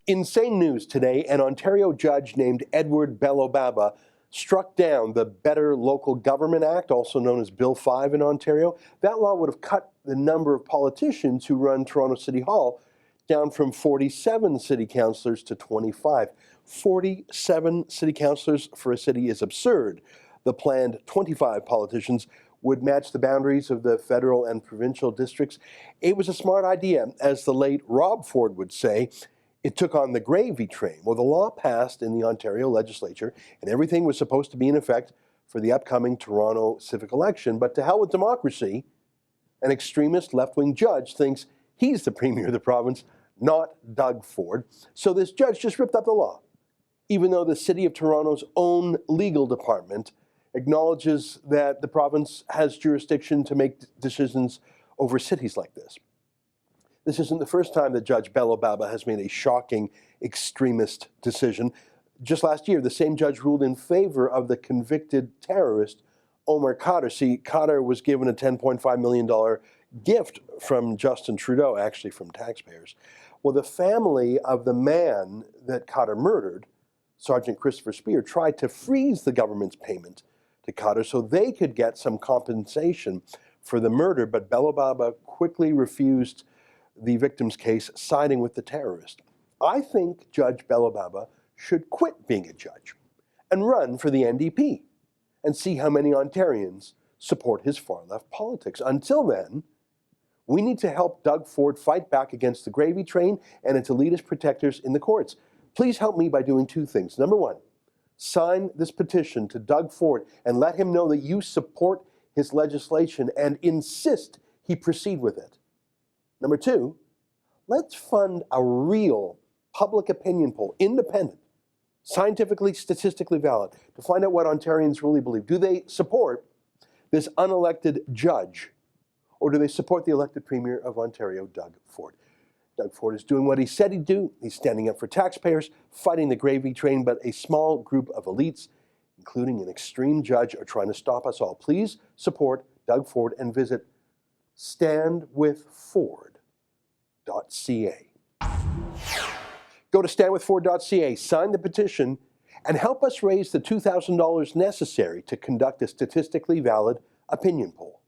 Insane news today. An Ontario judge named Edward Bellobaba struck down the Better Local Government Act, also known as Bill 5 in Ontario. That law would have cut the number of politicians who run Toronto City Hall down from 47 city councillors to 25. 47 city councillors for a city is absurd. The planned 25 politicians would match the boundaries of the federal and provincial districts. It was a smart idea, as the late Rob Ford would say. It took on the gravy train. Well, the law passed in the Ontario legislature, and everything was supposed to be in effect for the upcoming Toronto civic election. But to hell with democracy, an extremist left-wing judge thinks he's the premier of the province, not Doug Ford. So this judge just ripped up the law, even though the City of Toronto's own legal department acknowledges that the province has jurisdiction to make decisions over cities like this. This isn't the first time that Judge Bellobaba has made a shocking extremist decision. Just last year, the same judge ruled in favor of the convicted terrorist Omar Khadr. See, Khadr was given a $10.5 million gift from Justin Trudeau, actually from taxpayers. Well, the family of the man that Khadr murdered, Sergeant Christopher Spear, tried to freeze the government's payment to Khadr so they could get some compensation for the murder, but Bellobaba quickly refused the victim's case, siding with the terrorist. I think Judge Bellobaba should quit being a judge and run for the NDP and see how many Ontarians support his far-left politics. Until then, we need to help Doug Ford fight back against the gravy train and its elitist protectors in the courts. Please help me by doing two things. Number one, sign this petition to Doug Ford and let him know that you support his legislation and insist he proceed with it. Number two, let's fund a real public opinion poll, independent, scientifically, statistically valid, to find out what Ontarians really believe. Do they support this unelected judge, or do they support the elected Premier of Ontario, Doug Ford? Doug Ford is doing what he said he'd do. He's standing up for taxpayers, fighting the gravy train, but a small group of elites, including an extreme judge, are trying to stop us all. Please support Doug Ford and visit standwithford.ca. Go to standwithford.ca, sign the petition, and help us raise the $2,000 necessary to conduct a statistically valid opinion poll.